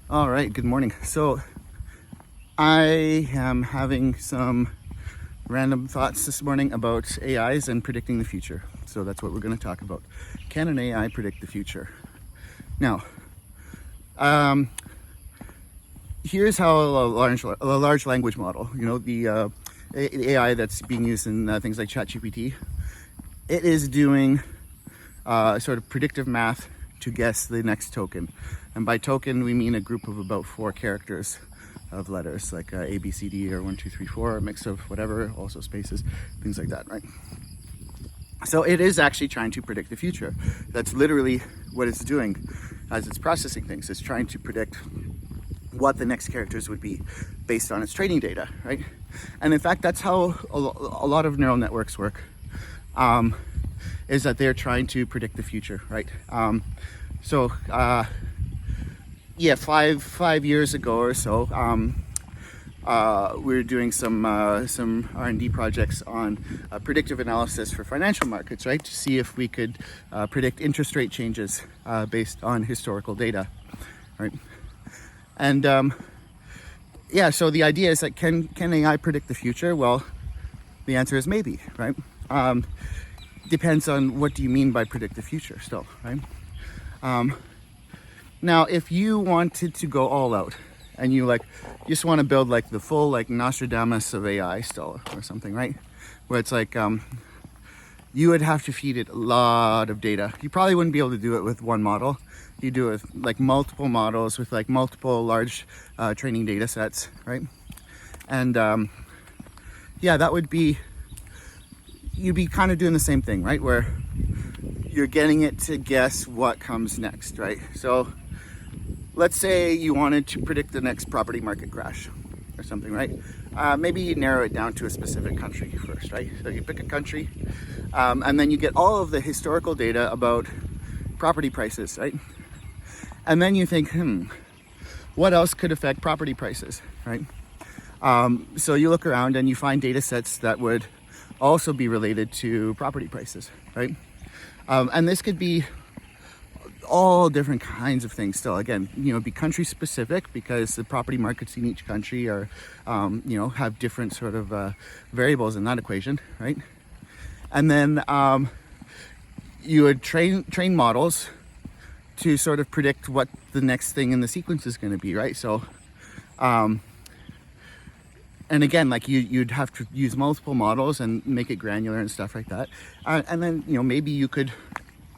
All right, good morning. So I am having some random thoughts this morning about AIs and predicting the future. So that's what we're going to talk about. Can an AI predict the future? Now, um, here's how a large language model, the AI that's being used in things like ChatGPT, it is doing sort of predictive math to guess the next token. And by token, we mean a group of about 4 characters of letters, like A, B, C, D, or 1, 2, 3, 4, a mix of whatever, also spaces, things like that, right? So it is actually trying to predict the future. That's literally what it's doing as it's processing things. It's trying to predict what the next characters would be based on its training data, right? And in fact, that's how a lot of neural networks work. Is that they're trying to predict the future, right? Yeah, five years ago or so, we were doing some R&D projects on predictive analysis for financial markets, right? To see if we could predict interest rate changes based on historical data, right? And yeah, so the idea is that can AI predict the future? Well, the answer is maybe, right? Depends on what do you mean by predict the future still, right? Now, if you wanted to go all out and you just want to build like the full like Nostradamus of AI still or something, right? Where it's like you would have to feed it a lot of data. You probably wouldn't be able to do it with one model. You do it with like multiple models with like multiple large training data sets, right? And yeah, that would be, you'd be kind of doing the same thing, right? Where you're getting it to guess what comes next, right? So let's say you wanted to predict the next property market crash or something, right? Maybe you narrow it down to a specific country first, right? So you pick a country, and then you get all of the historical data about property prices, right? And then you think, what else could affect property prices, right? So you look around and you find data sets that would also be related to property prices, right? And this could be all different kinds of things still. Again, be country specific because the property markets in each country are, have different sort of variables in that equation, right? And then you would train models to sort of predict what the next thing in the sequence is going to be, right? So, and again, like you'd have to use multiple models and make it granular and stuff like that. And then, maybe you could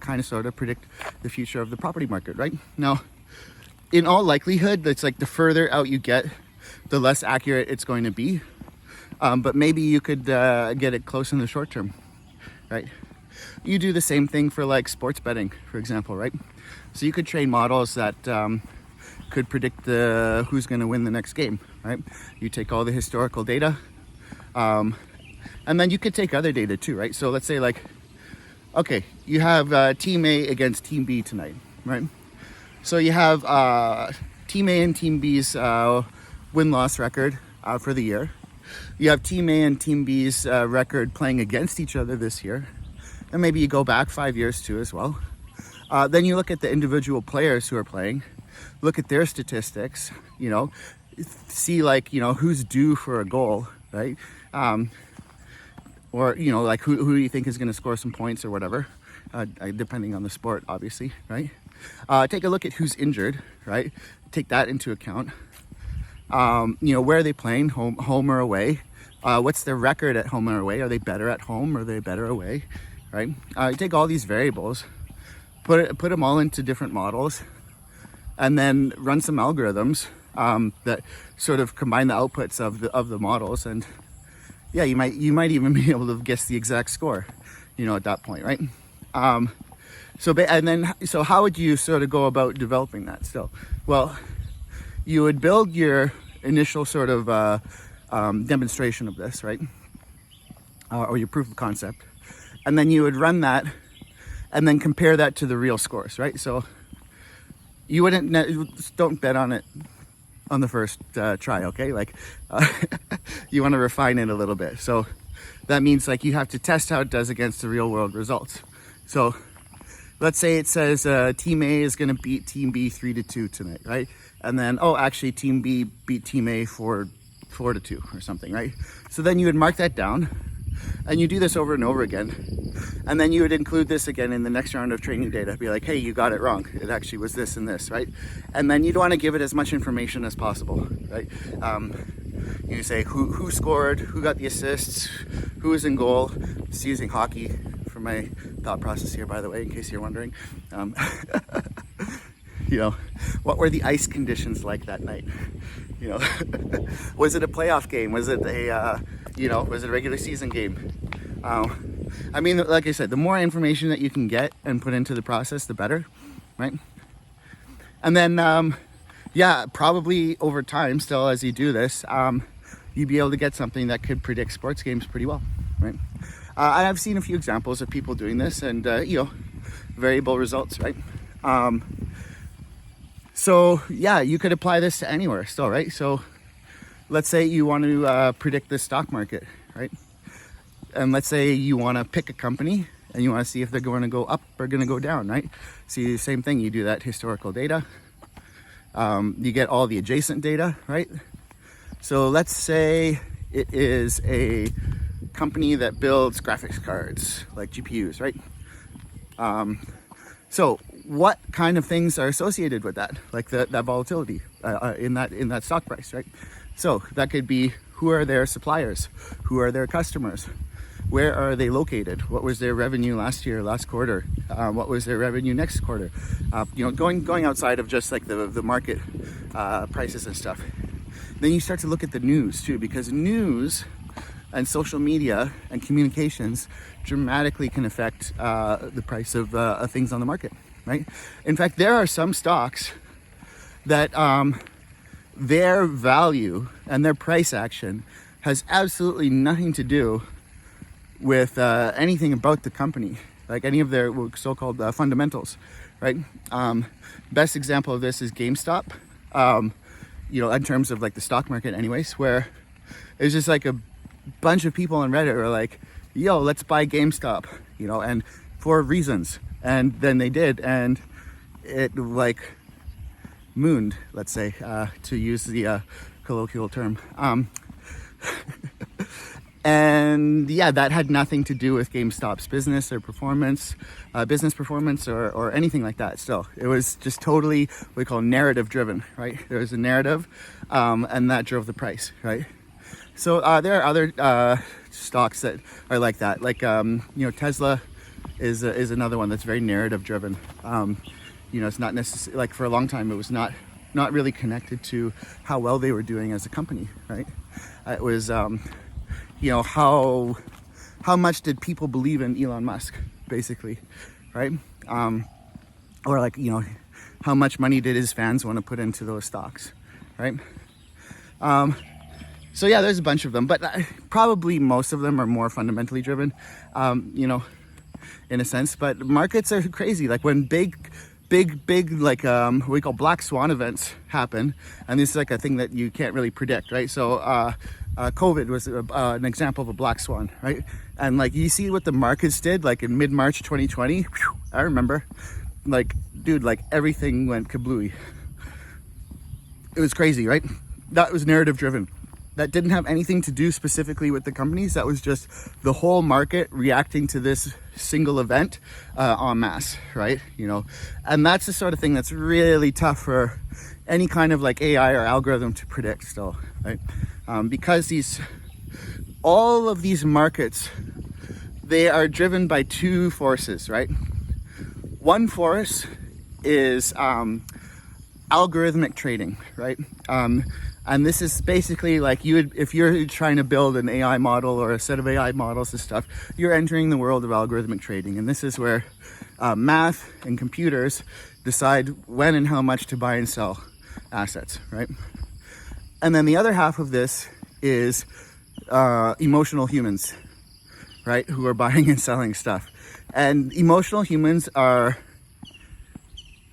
kind of sort of predict the future of the property market, right? Now, in all likelihood, it's like the further out you get, the less accurate it's going to be. But maybe you could get it close in the short term, right? You do the same thing for like sports betting, for example, right? So you could train models that could predict who's going to win the next game, right? You take all the historical data, and then you could take other data too, right? So let's say like, okay, you have Team A against Team B tonight, right? So you have Team A and Team B's win-loss record for the year. You have Team A and Team B's record playing against each other this year. And maybe you go back 5 years too as well. Then you look at the individual players who are playing, look at their statistics, see like, who's due for a goal, right? Or, like who do you think is going to score some points or whatever, depending on the sport, obviously, right? Take a look at who's injured, right? Take that into account. Where are they playing, home or away? What's their record at home or away? Are they better at home or are they better away, right? You take all these variables, put them all into different models, and then run some algorithms that sort of combine the outputs of the models, and yeah, you might even be able to guess the exact score, at that point, right? So how would you sort of go about developing that still? Well, you would build your initial sort of demonstration of this, right? Or your proof of concept, and then you would run that, and then compare that to the real scores, right? So you don't bet on it on the first try, okay? Like you want to refine it a little bit. So that means like you have to test how it does against the real world results. So let's say it says Team A is going to beat Team B 3-2 tonight, right? And then, oh, actually Team B beat Team A 4-2 or something, right? So then you would mark that down, and you do this over and over again. And then you would include this again in the next round of training data. Be like, hey, you got it wrong. It actually was this and this, right? And then you'd want to give it as much information as possible, right? You say who scored, who got the assists, who was in goal. Just using hockey for my thought process here, by the way, in case you're wondering. You know, what were the ice conditions like that night? You know, was it a playoff game? Was it was it a regular season game? I mean, like I said, the more information that you can get and put into the process, the better, right? And then, probably over time, still as you do this, you'd be able to get something that could predict sports games pretty well, right? I've seen a few examples of people doing this, and variable results, right? So yeah, you could apply this to anywhere still, right? So let's say you want to predict the stock market, right? And let's say you want to pick a company and you want to see if they're going to go up or going to go down, right? So you do the same thing. You do that historical data. You get all the adjacent data, right? So let's say it is a company that builds graphics cards, like GPUs, right? So what kind of things are associated with that, like that volatility in that stock price, right? So that could be, who are their suppliers? Who are their customers? Where are they located? What was their revenue last year, last quarter? What was their revenue next quarter? Going outside of just like the market prices and stuff. Then you start to look at the news too, because news and social media and communications dramatically can affect the price of things on the market, right? In fact, there are some stocks that their value and their price action has absolutely nothing to do with anything about the company, like any of their so-called fundamentals, right? Best example of this is GameStop, in terms of like the stock market anyways, where it's just like a bunch of people on Reddit are like, yo, let's buy GameStop, and for reasons. And then they did, and it like mooned, let's say, to use the colloquial term. And yeah, that had nothing to do with GameStop's business performance or anything like that. Still, it was just totally what we call narrative driven, right? There was a narrative, and that drove the price, right? So there are other stocks that are like that. Like Tesla is another one that's very narrative driven. It's not necessarily, like, for a long time it was not really connected to how well they were doing as a company, right? It was how much did people believe in Elon Musk, basically, right? Or like, how much money did his fans want to put into those stocks, right? So yeah, there's a bunch of them, but probably most of them are more fundamentally driven, in a sense. But markets are crazy. Like when big like what we call black swan events happen, and this is like a thing that you can't really predict, right? So COVID was an example of a black swan, right? And like you see what the markets did, like in mid-March 2020. Whew, I remember, like, dude, like everything went kablooey. It was crazy, right? That was narrative driven. That didn't have anything to do specifically with the companies. That was just the whole market reacting to this single event en masse, right? And that's the sort of thing that's really tough for any kind of like AI or algorithm to predict still, right? Because all of these markets, they are driven by two forces, right? One force is algorithmic trading, right? And this is basically like if you're trying to build an AI model or a set of AI models and stuff, you're entering the world of algorithmic trading. And this is where math and computers decide when and how much to buy and sell assets, right? And then the other half of this is emotional humans, right? Who are buying and selling stuff. And emotional humans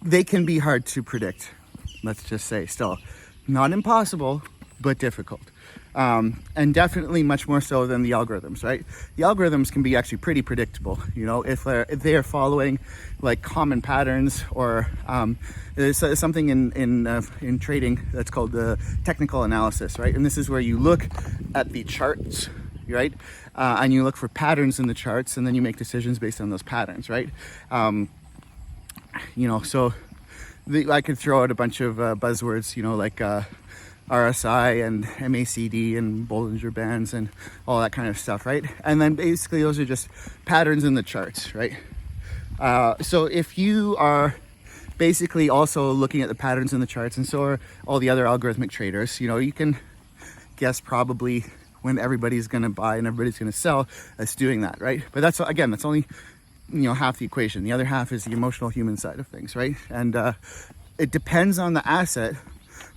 they can be hard to predict, let's just say still. Not impossible, but difficult, And definitely much more so than the algorithms, right? The algorithms can be actually pretty predictable, you know, if they're following like common patterns, or there's something in trading that's called the technical analysis, right? And this is where you look at the charts, right? And you look for patterns in the charts, and then you make decisions based on those patterns, right? You know, so I could throw out a bunch of buzzwords, you know, like RSI and MACD and Bollinger Bands and all that kind of stuff, right? And then basically those are just patterns in the charts, right? So if you are basically also looking at the patterns in the charts, and so are all the other algorithmic traders, you know, you can guess probably when everybody's going to buy and everybody's going to sell that's doing that, right? But that's, again, that's only, you know, half the equation. The other half is the emotional human side of things, right? And it depends on the asset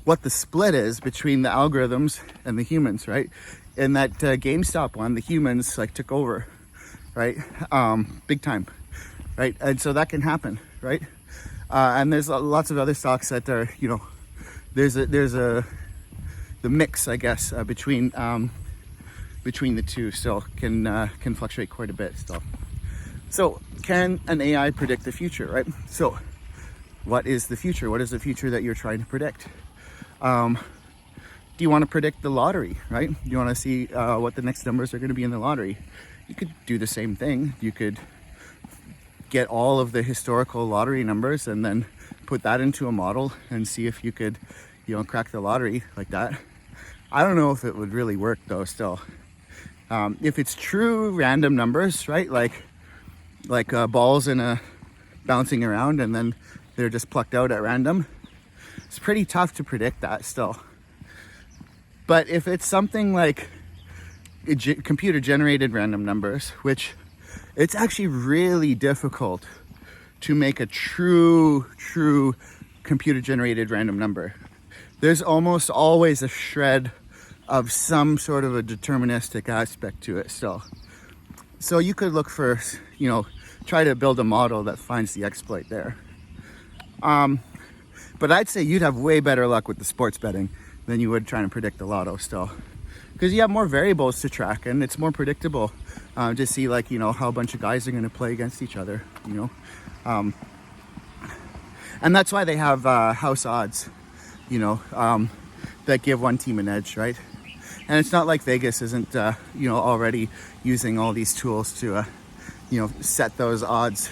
what the split is between the algorithms and the humans, right? In that GameStop one, the humans like took over, right? Big time, right? And so that can happen, right? And there's lots of other stocks that are, you know, there's the mix, I guess, between the two still can fluctuate quite a bit still. So can an AI predict the future, right? So what is the future? What is the future that you're trying to predict? Do you want to predict the lottery, right? Do you want to see what the next numbers are going to be in the lottery? You could do the same thing. You could get all of the historical lottery numbers and then put that into a model and see if you could, you know, crack the lottery like that. I don't know if it would really work though still. If it's true random numbers, right? Like balls in a bouncing around and then they're just plucked out at random. It's pretty tough to predict that still. But if it's something like computer generated random numbers, which it's actually really difficult to make a true computer generated random number. There's almost always a shred of some sort of a deterministic aspect to it still. So you could look for, you know, try to build a model that finds the exploit there. But I'd say you'd have way better luck with the sports betting than you would trying to predict the lotto still. Because you have more variables to track and it's more predictable to see, like, you know, how a bunch of guys are going to play against each other, you know. And that's why they have house odds, you know, that give one team an edge, right? And it's not like Vegas isn't, you know, already using all these tools to, you know, set those odds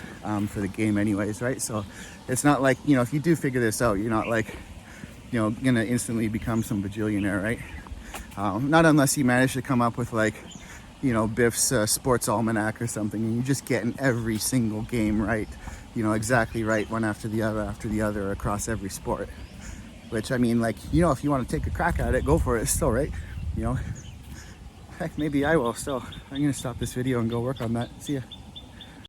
for the game anyways, right? So it's not like, you know, if you do figure this out, you're not like, you know, gonna instantly become some bajillionaire, right? Not unless you manage to come up with, like, you know, Biff's sports almanac or something, and you're just getting every single game right, you know, exactly right, one after the other across every sport. Which, I mean, like, you know, if you want to take a crack at it, go for it still, right? You know, heck, maybe I will still. I'm gonna stop this video and go work on that. See ya.